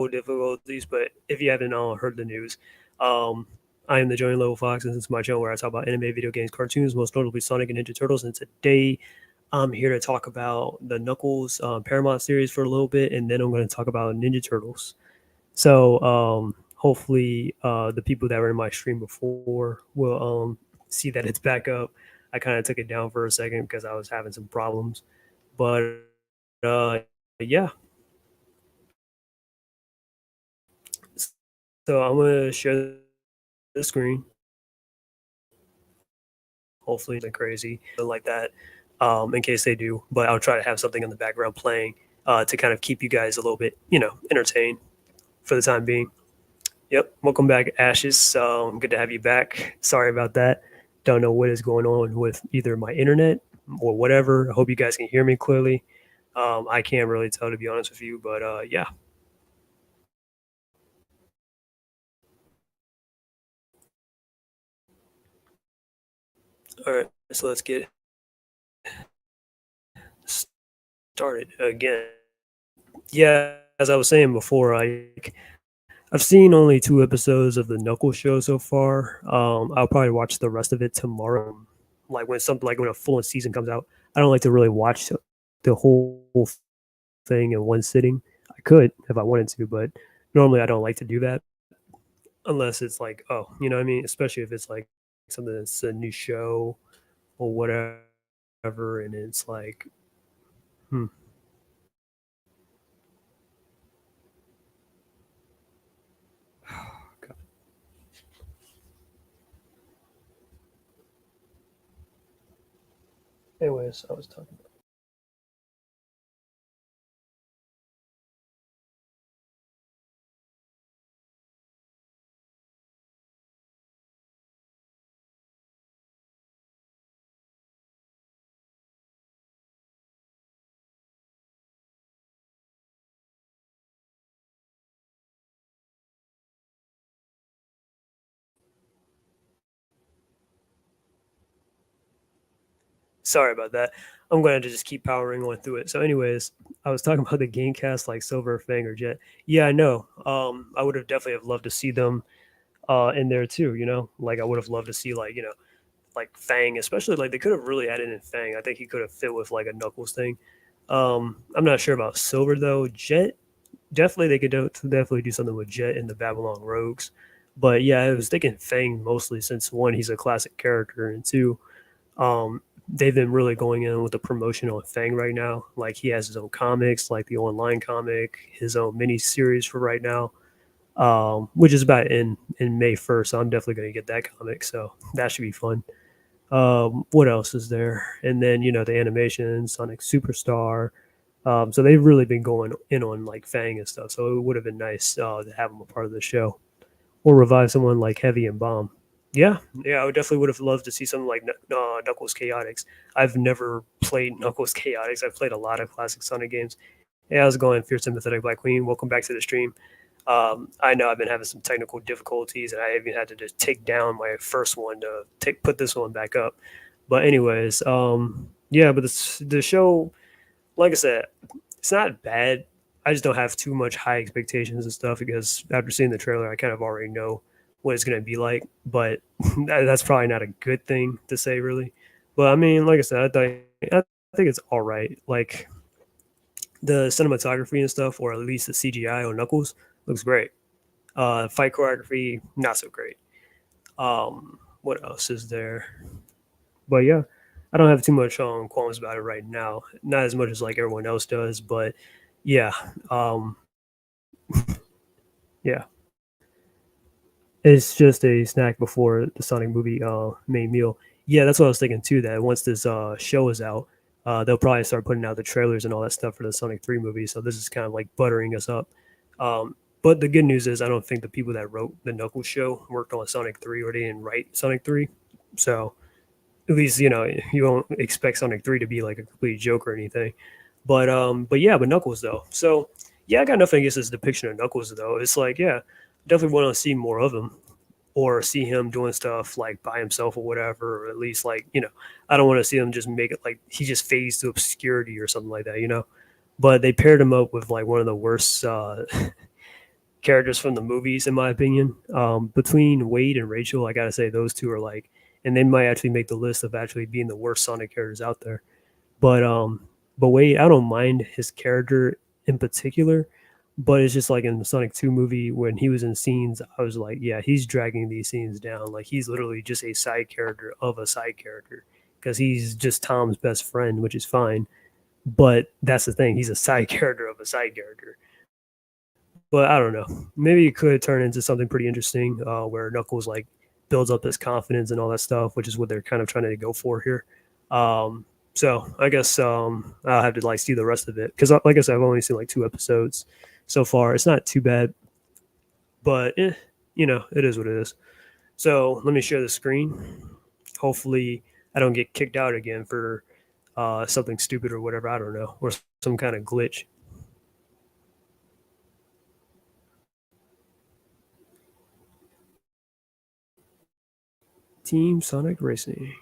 difficulties, but if you haven't heard the news, um, I am the Johnny Level Fox, and this is my channel where I talk about anime, video games, cartoons, most notably Sonic and Ninja Turtles. And today, I'm here to talk about the Knuckles Paramount series for a little bit, and then I'm going to talk about Ninja Turtles. So hopefully, the people that were in my stream before will see that it's back up. I kind of took it down for a second because I was having some problems, but yeah. So I'm gonna share the screen. Hopefully, it's not crazy like that. In case they do, but I'll try to have something in the background playing to kind of keep you guys a little bit, entertained for the time being. Yep. Welcome back, Ashes. Good to have you back. Sorry about that. Don't know what is going on with either my internet or whatever. I hope you guys can hear me clearly. I can't really tell, to be honest with you, but yeah. All right. So let's get started again. Yeah, as I was saying before, I've seen only 2 episodes of the Knuckles show so far. I'll probably watch the rest of it tomorrow. Like when a full season comes out, I don't like to really watch the whole thing in one sitting. I could if I wanted to, but normally I don't like to do that unless it's like, oh, you know what I mean? Especially if it's like something that's a new show or whatever, and it's like, hmm. God. Anyways, I was talking. Sorry about that. I'm going to just keep powering on through it. So, anyways, I was talking about the game cast like Silver, Fang, or Jet. Yeah, I know. I would have definitely have loved to see them in there too. Like I would have loved to see like Fang, especially like they could have really added in Fang. I think he could have fit with like a Knuckles thing. I'm not sure about Silver though. Jet, definitely they could definitely do something with Jet and the Babylon Rogues. But yeah, I was thinking Fang mostly since one, he's a classic character, and two, they've been really going in with the promotion on Fang right now. Like he has his own comics, like the online comic, his own mini series for right now, which is about in May 1st. So I'm definitely going to get that comic. So that should be fun. What else is there? And then the animation, Sonic Superstar. So they've really been going in on like Fang and stuff. So it would have been nice to have them a part of the show or revive someone like Heavy and Bomb. Yeah, yeah, I would definitely would have loved to see something like Knuckles Chaotix. I've never played Knuckles Chaotix. I've played a lot of classic Sonic games. Hey, how's it going, Fierce Sympathetic Black Queen? Welcome back to the stream. I know I've been having some technical difficulties, and I even had to just take down my first one to put this one back up. But anyways, yeah, but the show, like I said, it's not bad. I just don't have too much high expectations and stuff because after seeing the trailer, I kind of already know what it's going to be like. But that's probably not a good thing to say, really. But I mean, like I said, I think it's all right. Like the cinematography and stuff, or at least the CGI on Knuckles, looks great. Fight choreography, not so great. What else is there? But yeah, I don't have too much qualms about it right now. Not as much as like everyone else does, but yeah, yeah. It's just a snack before the Sonic movie main meal. Yeah, that's what I was thinking too. That once this show is out, they'll probably start putting out the trailers and all that stuff for the Sonic 3 movie. So this is kind of like buttering us up. But the good news is, I don't think the people that wrote the Knuckles show worked on Sonic 3, or they didn't write Sonic 3. So at least you won't expect Sonic 3 to be like a complete joke or anything. But yeah, but Knuckles though. So yeah, I got nothing against this depiction of Knuckles though. It's like, yeah, definitely want to see more of him, or see him doing stuff like by himself or whatever, or at least like, I don't want to see him just make it like he just fades to obscurity or something like that. But they paired him up with like one of the worst characters from the movies, in my opinion. Between Wade and Rachel, I gotta say those two are like, and they might actually make the list of actually being the worst Sonic characters out there. But um, but Wade, I don't mind his character in particular, but it's just like in the Sonic 2 movie when he was in scenes, I was like, yeah, he's dragging these scenes down. Like he's literally just a side character of a side character because he's just Tom's best friend, which is fine. But that's the thing, he's a side character of a side character. But I don't know. Maybe it could turn into something pretty interesting, where Knuckles like builds up his confidence and all that stuff, which is what they're kind of trying to go for here. So I guess I'll have to like see the rest of it because, like I said, I've only seen like 2 episodes so far. It's not too bad, but it is what it is. So let me share the screen. Hopefully, I don't get kicked out again for something stupid or whatever. I don't know, or some kind of glitch. Team Sonic Racing.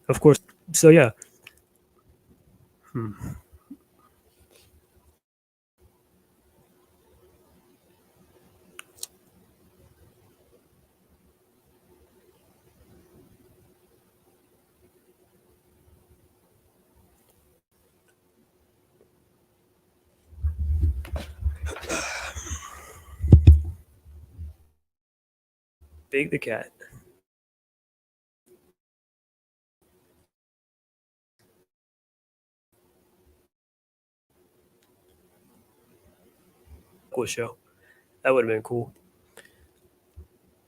Of course. So yeah. Hmm. Big the cat. Cool show. That would have been cool.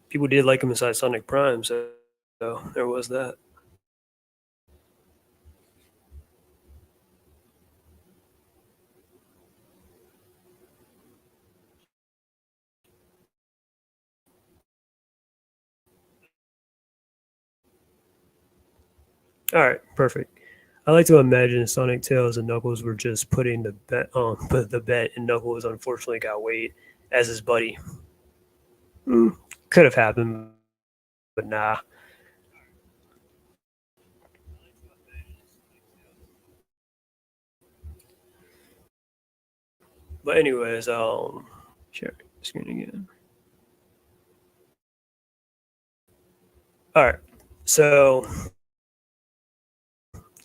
People did like him inside Sonic Prime, so there was that. All right, perfect. I like to imagine Sonic, Tails, and Knuckles were just putting the bet on, but the bet, and Knuckles unfortunately got Wade as his buddy. Mm, could have happened, but nah. But anyways, share screen again. All right, so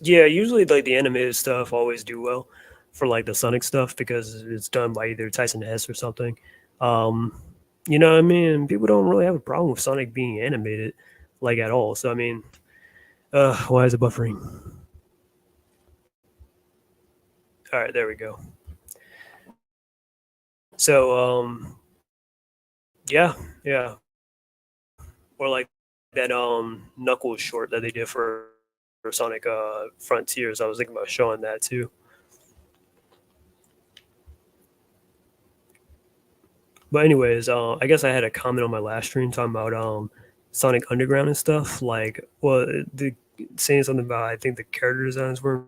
yeah, usually like the animated stuff always do well for like the Sonic stuff because it's done by either Tyson S or something. Um, you know what I mean? People don't really have a problem with Sonic being animated like at all. So I mean, why is it buffering? All right, there we go. So yeah, yeah, or like that Knuckles short that they did for Sonic Frontiers. I was thinking about showing that too. But anyways, I guess I had a comment on my last stream talking about Sonic Underground and stuff. Like, well, saying something about I think the character designs were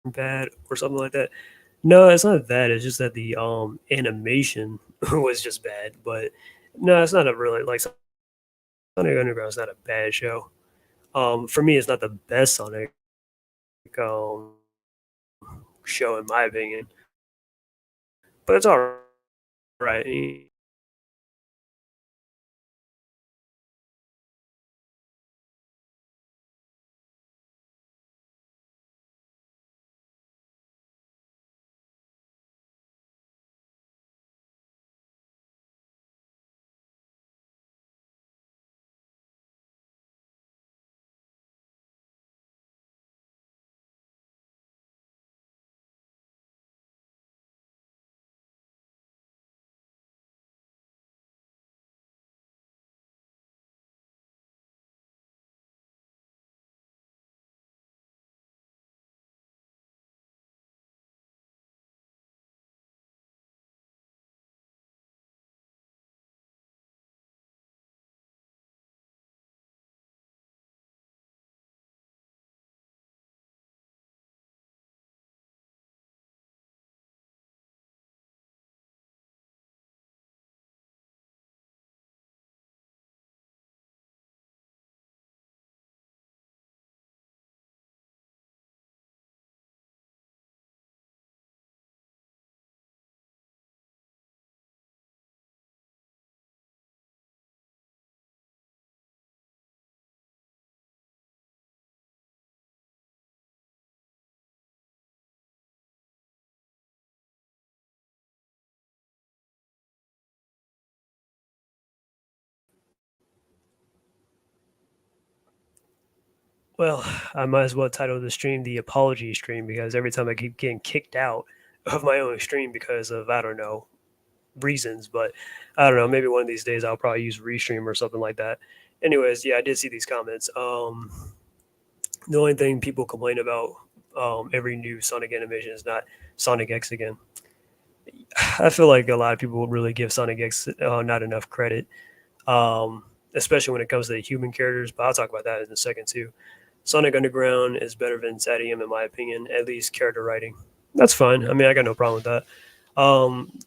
bad or something like that. No, it's not that. It's just that the animation was just bad. But no, it's not a really like Sonic Underground is not a bad show. For me, it's not the best Sonic um show in my opinion, but it's all right. Well, I might as well title the stream the apology stream because every time I keep getting kicked out of my own stream because of, I don't know, reasons, but I don't know, maybe one of these days I'll probably use Restream or something like that. Anyways, yeah, I did see these comments. The only thing people complain about every new Sonic animation is not Sonic X again. I feel like a lot of people really give Sonic X not enough credit, especially when it comes to the human characters. But I'll talk about that in a second too. Sonic Underground is better than Stadium in my opinion, at least character writing. That's fine. I mean, I got no problem with that.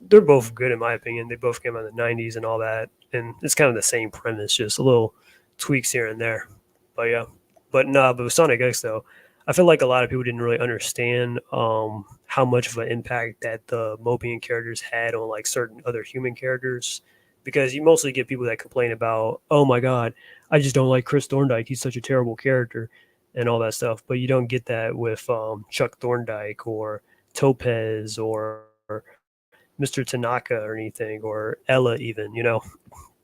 They're both good in my opinion. They both came out in the '90s and all that, and it's kind of the same premise, just a little tweaks here and there. But yeah, but nah. But with Sonic X though, I feel like a lot of people didn't really understand how much of an impact that the Mobian characters had on like certain other human characters, because you mostly get people that complain about, oh my god, I just don't like Chris Thorndike. He's such a terrible character, and all that stuff. But you don't get that with Chuck Thorndike or Topaz or Mr. Tanaka or anything, or Ella even,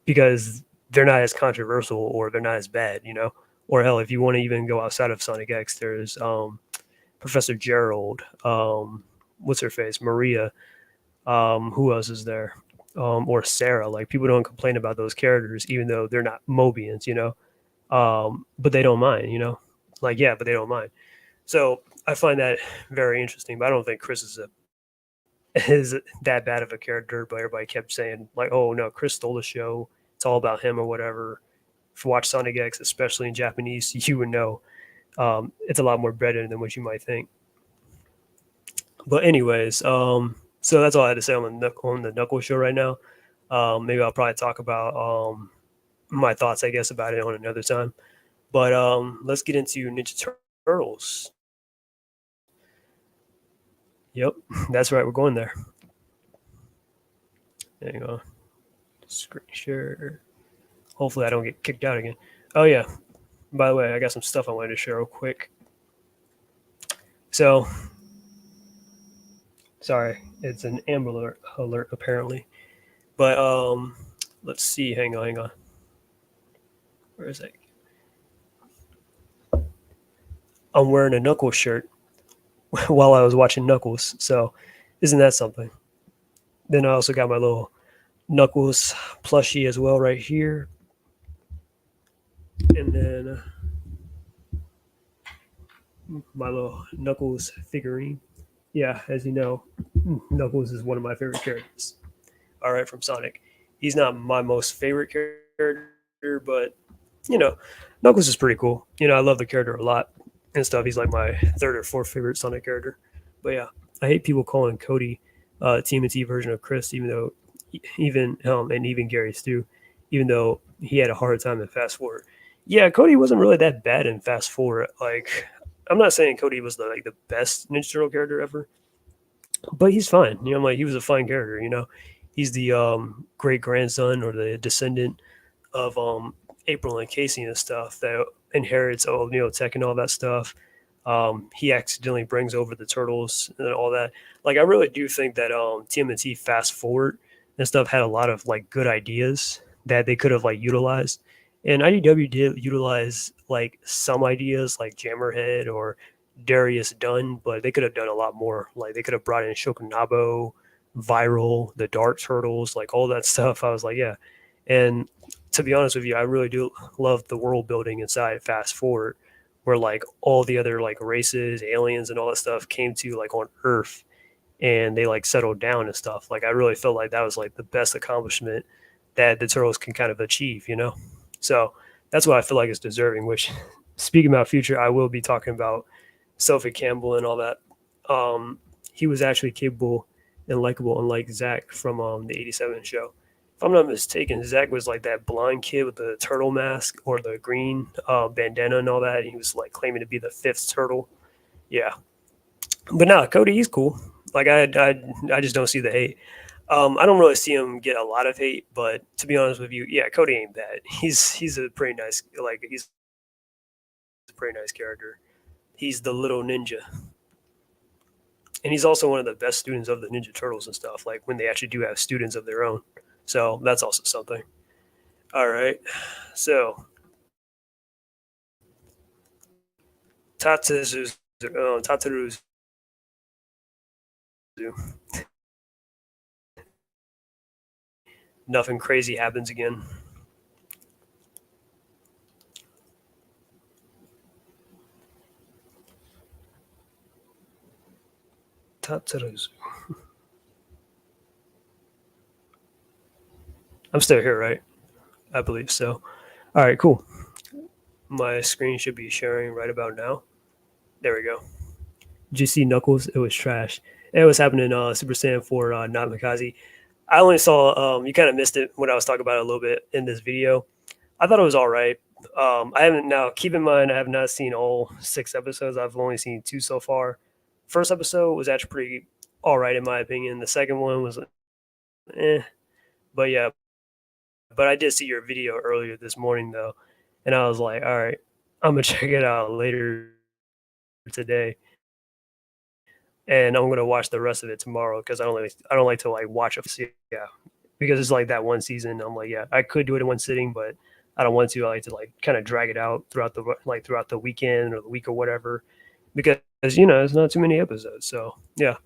because they're not as controversial or they're not as bad. Or hell, if you want to even go outside of Sonic X, there's Professor Gerald, what's her face, Maria, who else is there? Or Sarah. Like people don't complain about those characters, even though they're not Mobians. But they don't mind. Like yeah, but they don't mind. So I find that very interesting. But I don't think Chris is that bad of a character. But everybody kept saying like, "Oh no, Chris stole the show. It's all about him or whatever." If you watch Sonic X, especially in Japanese, you would know it's a lot more better than what you might think. But anyways, so that's all I had to say on the Knuckles show right now. Maybe I'll probably talk about my thoughts, I guess, about it on another time. But let's get into Ninja Turtles. Yep, that's right. We're going there. Hang on. Screen share. Hopefully, I don't get kicked out again. Oh, yeah. By the way, I got some stuff I wanted to share real quick. So, sorry, it's an Amber alert apparently. But let's see. Hang on. Where is it? I'm wearing a Knuckles shirt while I was watching Knuckles. So, isn't that something? Then I also got my little Knuckles plushie as well right here. And then my little Knuckles figurine. Yeah, as you know, Knuckles is one of my favorite characters. All right, from Sonic. He's not my most favorite character, but Knuckles is pretty cool. I love the character a lot and stuff. He's like my third or fourth favorite Sonic character. But yeah, I hate people calling Cody Tmnt version of Chris, even though even and even Gary's too, even though he had a hard time in Fast Forward. Yeah, Cody wasn't really that bad in Fast Forward. Like, I'm not saying Cody was the best Ninja Turtle character ever, but he's fine. I'm like he was a fine character. He's the great grandson or the descendant of April and Casey and stuff that inherits all tech and all that stuff. He accidentally brings over the turtles and all that. Like I really do think that TMNT Fast Forward and stuff had a lot of like good ideas that they could have like utilized. And IDW did utilize like some ideas like Jammerhead or Darius Dunn, but they could have done a lot more. Like they could have brought in Shokunabo, Viral, the Dark Turtles, like all that stuff. I was like, yeah. And to be honest with you, I really do love the world building inside Fast Forward, where like all the other like races, aliens, and all that stuff came to like on Earth, and they like settled down and stuff. Like I really felt like that was like the best accomplishment that the Turtles can kind of achieve. So that's what I feel like is deserving. Which, speaking about future, I will be talking about Sophie Campbell and all that. He was actually capable and likable, unlike Zach from the '87 show. If I'm not mistaken, Zach was like that blind kid with the turtle mask or the green bandana and all that. He was like claiming to be the fifth turtle. Yeah, but nah, Cody, he's cool. Like I just don't see the hate. I don't really see him get a lot of hate, but to be honest with you, yeah, Cody ain't bad. He's a pretty nice he's a pretty nice character. He's the little ninja, and he's also one of the best students of the Ninja Turtles and stuff. Like when they actually do have students of their own, so that's also something. All right, so Tatsuzu, Tataruzu. Nothing crazy happens again. Tataruzu. I'm still here, right? I believe so. All right, cool. My screen should be sharing right about now. There we go. Did you see Knuckles? It was trash. It was happening in Super Saiyan 4, not Mikaze. I only saw, you kind of missed it when I was talking about it a little bit in this video. I thought it was all right. I haven't, now keep in mind, I have not seen all 6 episodes. I've only seen 2 so far. First episode was actually pretty all right, in my opinion. The second one was eh. But yeah, but I did see your video earlier this morning, though. And I was like, all right, I'm going to check it out later today, and I'm gonna watch the rest of it tomorrow because I don't like to like watch a yeah, because it's like that one season. I'm like, yeah, I could do it in one sitting, but I don't want to. I like to like kind of drag it out throughout the weekend or the week or whatever, because it's not too many episodes. So yeah.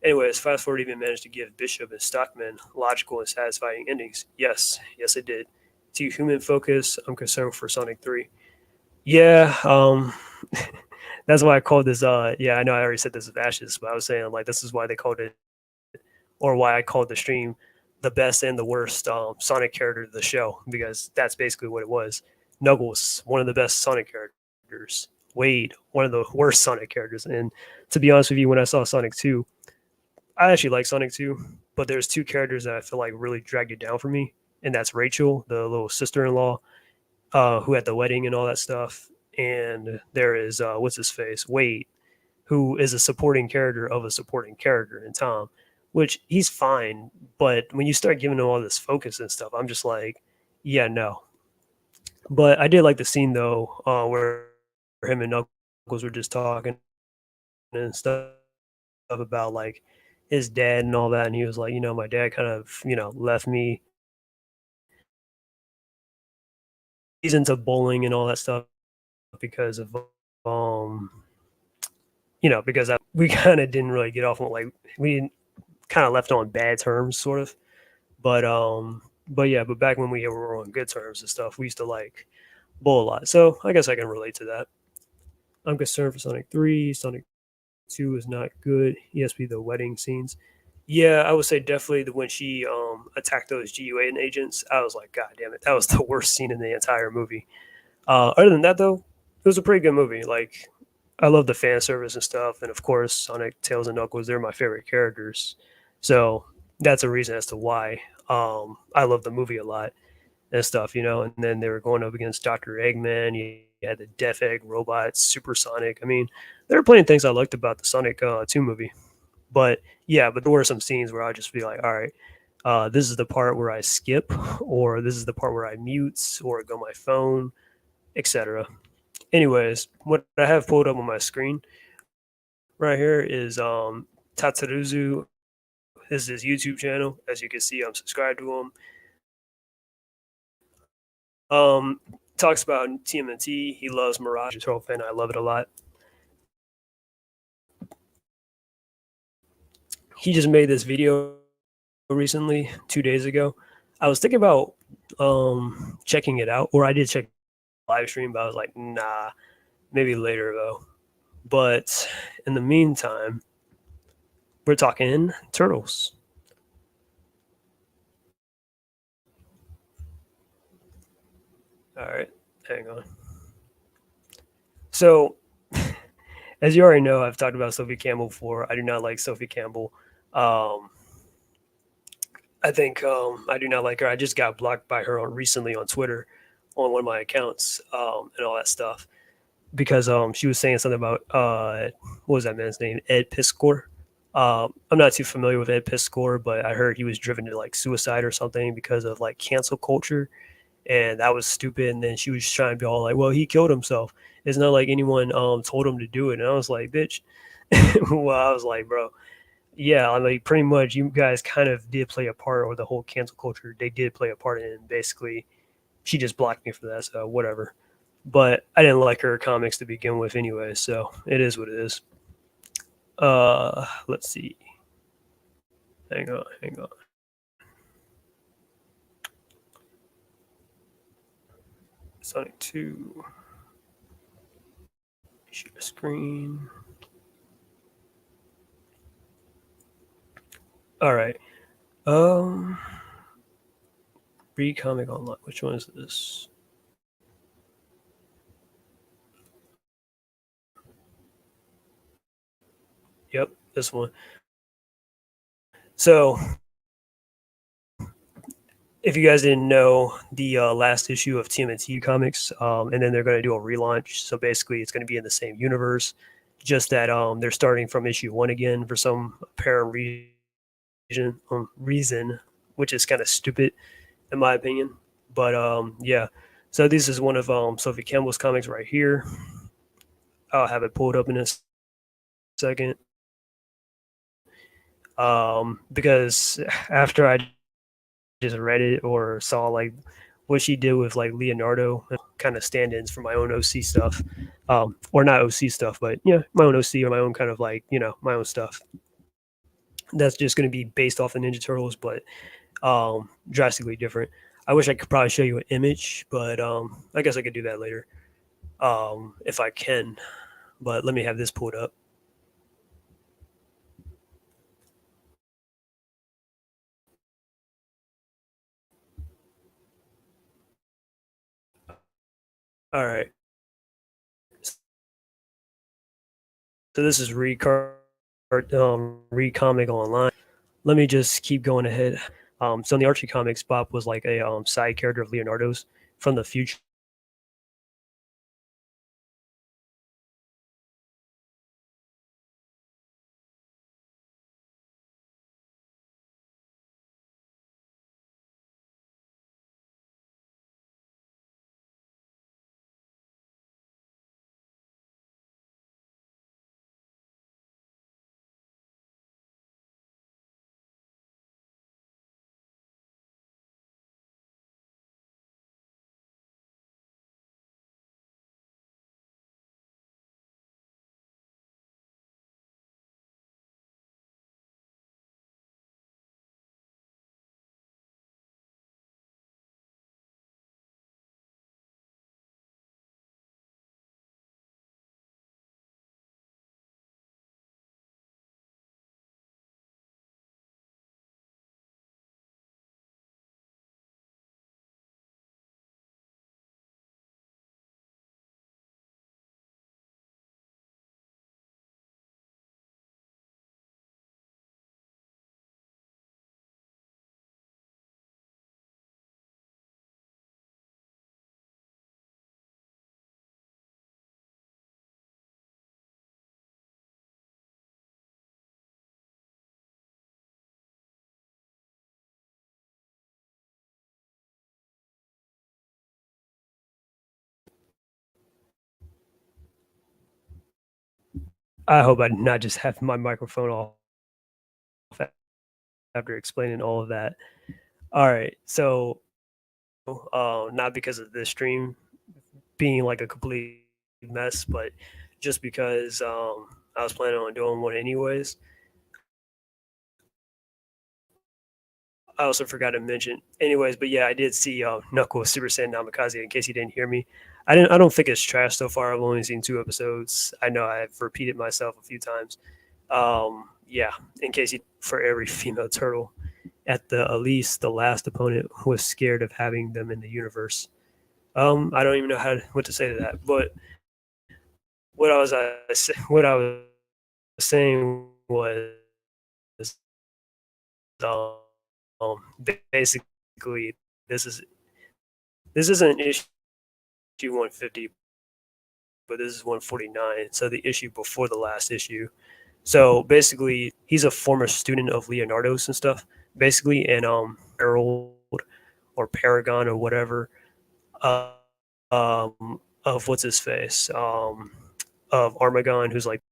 Anyways, fast forward even managed to give Bishop and Stockman logical and satisfying endings. Yes, it did. To human focus, I'm concerned for Sonic 3. Yeah, that's why I called this. Yeah, I know I already said this with Ashes, but I was saying like this is why they called it, or why I called the stream, the best and the worst Sonic character of the show, because that's basically what it was. Knuckles, one of the best Sonic characters. Wade, one of the worst Sonic characters. And to be honest with you, when I saw Sonic 2, I actually like Sonic 2, but there's 2 characters that I feel like really dragged it down for me, and that's Rachel, the little sister-in-law, who had the wedding and all that stuff. And there is what's his face, Wade, who is a supporting character of a supporting character in Tom, which he's fine. But when you start giving him all this focus and stuff, I'm just like, yeah, no. But I did like the scene though, where him and Knuckles were just talking and stuff about like his dad and all that, and he was like, my dad kind of, left me. He's into bowling and all that stuff because of um because we kind of didn't really get off on like we didn't kind of left on bad terms, sort of. But yeah, but back when we were on good terms and stuff, we used to like bowl a lot. So I guess I can relate to that. I'm concerned for Sonic 3. Sonic 2 is not good. ESP the wedding scenes. Yeah, I would say definitely when she attacked those GUA agents, I was like, God damn it, that was the worst scene in the entire movie. Other than that, though, it was a pretty good movie. Like, I love the fan service and stuff, and of course, Sonic, Tails, and Knuckles, they're my favorite characters. So that's a reason as to why I love the movie a lot and stuff, And then they were going up against Dr. Eggman. You had the Death Egg robot, Super Sonic. I mean, there were plenty of things I liked about the Sonic 2 movie. But yeah, but there were some scenes where I'd just be like, all right, this is the part where I skip, or this is the part where I mute or go my phone, etc. Anyways, what I have pulled up on my screen right here is Tatsuruzu. This is his YouTube channel. As you can see, I'm subscribed to him. Talks about TMNT. He loves Mirage. He's a whole fan. I love it a lot. He just made this video recently, 2 days ago. I was thinking about checking it out, or I did check the live stream, but I was like, nah, maybe later though. But in the meantime, we're talking turtles. All right, hang on. So, as you already know, I've talked about Sophie Campbell before. I do not like Sophie Campbell. Um, I think I do not like her. I just got blocked by her recently on Twitter on one of my accounts and all that stuff because she was saying something about what was that man's name? Ed Piscor. I'm not too familiar with Ed Piscor, but I heard he was driven to like suicide or something because of like cancel culture, and that was stupid. And then she was trying to be all like, "Well, he killed himself. It's not like anyone told him to do it." And I was like, "Bitch." Well, I was like, "Bro, yeah, I mean, pretty much you guys kind of did play a part, or the whole cancel culture, they did play a part in it. And basically, she just blocked me for that, so whatever." but I didn't like her comics to begin with anyway, so it is what it is. Let's see. Hang on. Sonic 2. Share screen. All right. Um, read comic online. Which one is this? Yep, this one. So, if you guys didn't know, the last issue of Tmnt comics, and then they're going to do a relaunch. So basically, it's going to be in the same universe, just that they're starting from issue one again for some apparent reason, which is kind of stupid in my opinion. But yeah. So this is one of Sophie Campbell's comics right here. I'll have it pulled up in a second. Because after I just read it or saw like what she did with like Leonardo, kind of stand-ins for my own OC stuff, or not OC stuff, but yeah, my own OC or my own kind of like my own stuff. That's just going to be based off the Ninja Turtles, but drastically different. I wish I could probably show you an image, but I guess I could do that later if I can. But let me have this pulled up. All right. So this is Read Comic Online. Let me just keep going ahead. So in the Archie comics, Bob was like a side character of Leonardo's from the future. I hope I did not just have my microphone off after explaining all of that. All right, so not because of this stream being like a complete mess, but just because I was planning on doing one anyways. I also forgot to mention, anyways, but yeah, I did see Knuckles Super Saiyan Namikaze. In case you didn't hear me, I didn't. I don't think it's trash so far. I've only seen two episodes. I know I've repeated myself a few times. Yeah, in case you, for every female turtle, at least the last opponent was scared of having them in the universe. I don't even know what to say to that. But what I was saying was basically this is this isn't issue 150, but this is 149. So the issue before the last issue. So basically, he's a former student of Leonardo's and stuff. Basically, and Harold or Paragon or whatever of what's his face of Armagon, who's like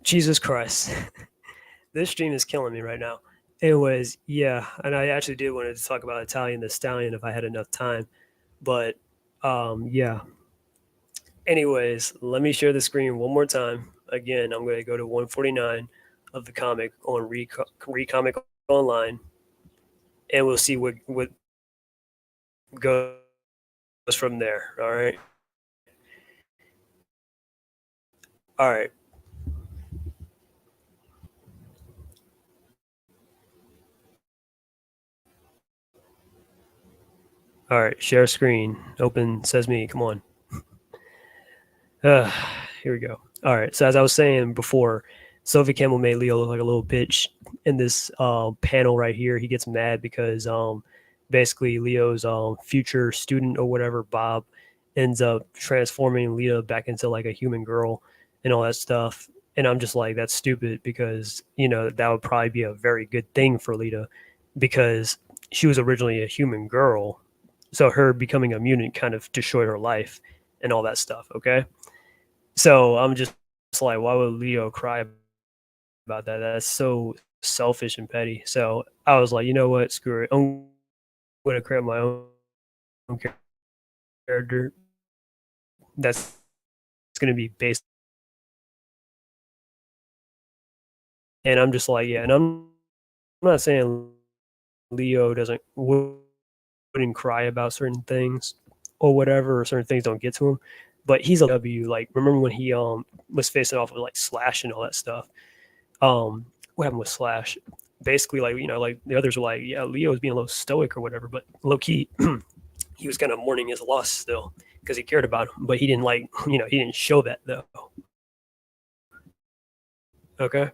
Jesus Christ. This stream is killing me right now. Anyways, yeah, and I actually did want to talk about Italian the Stallion if I had enough time. But yeah. Anyways, let me share the screen one more time. Again, I'm going to go to 149 of the comic on Recomic Online, and we'll see what goes from there. All right. All right. All right. Share screen. Open Sesame. Come on. Uh, here we go. All right. So as I was saying before, Sophie Campbell made Leo look like a little bitch in this panel right here. He gets mad because basically Leo's future student or whatever, Bob, ends up transforming Leah back into like a human girl and all that stuff. And I'm just like, that's stupid because, that would probably be a very good thing for Lita because she was originally a human girl. So her becoming a mutant kind of destroyed her life and all that stuff. Okay. So I'm just like, why would Leo cry about that? That's so selfish and petty. So I was like, you know what? Screw it. I'm going to create my own character that's going to be based. And I'm just like, yeah. And I'm not saying Leo wouldn't cry about certain things or whatever, or certain things don't get to him. But he's a W. Like, remember when he was facing off with like Slash and all that stuff? What happened with Slash? Basically, like like the others were like, yeah, Leo was being a little stoic or whatever, but low key, he was kind of mourning his loss still because he cared about him, but he didn't he didn't show that though. Okay,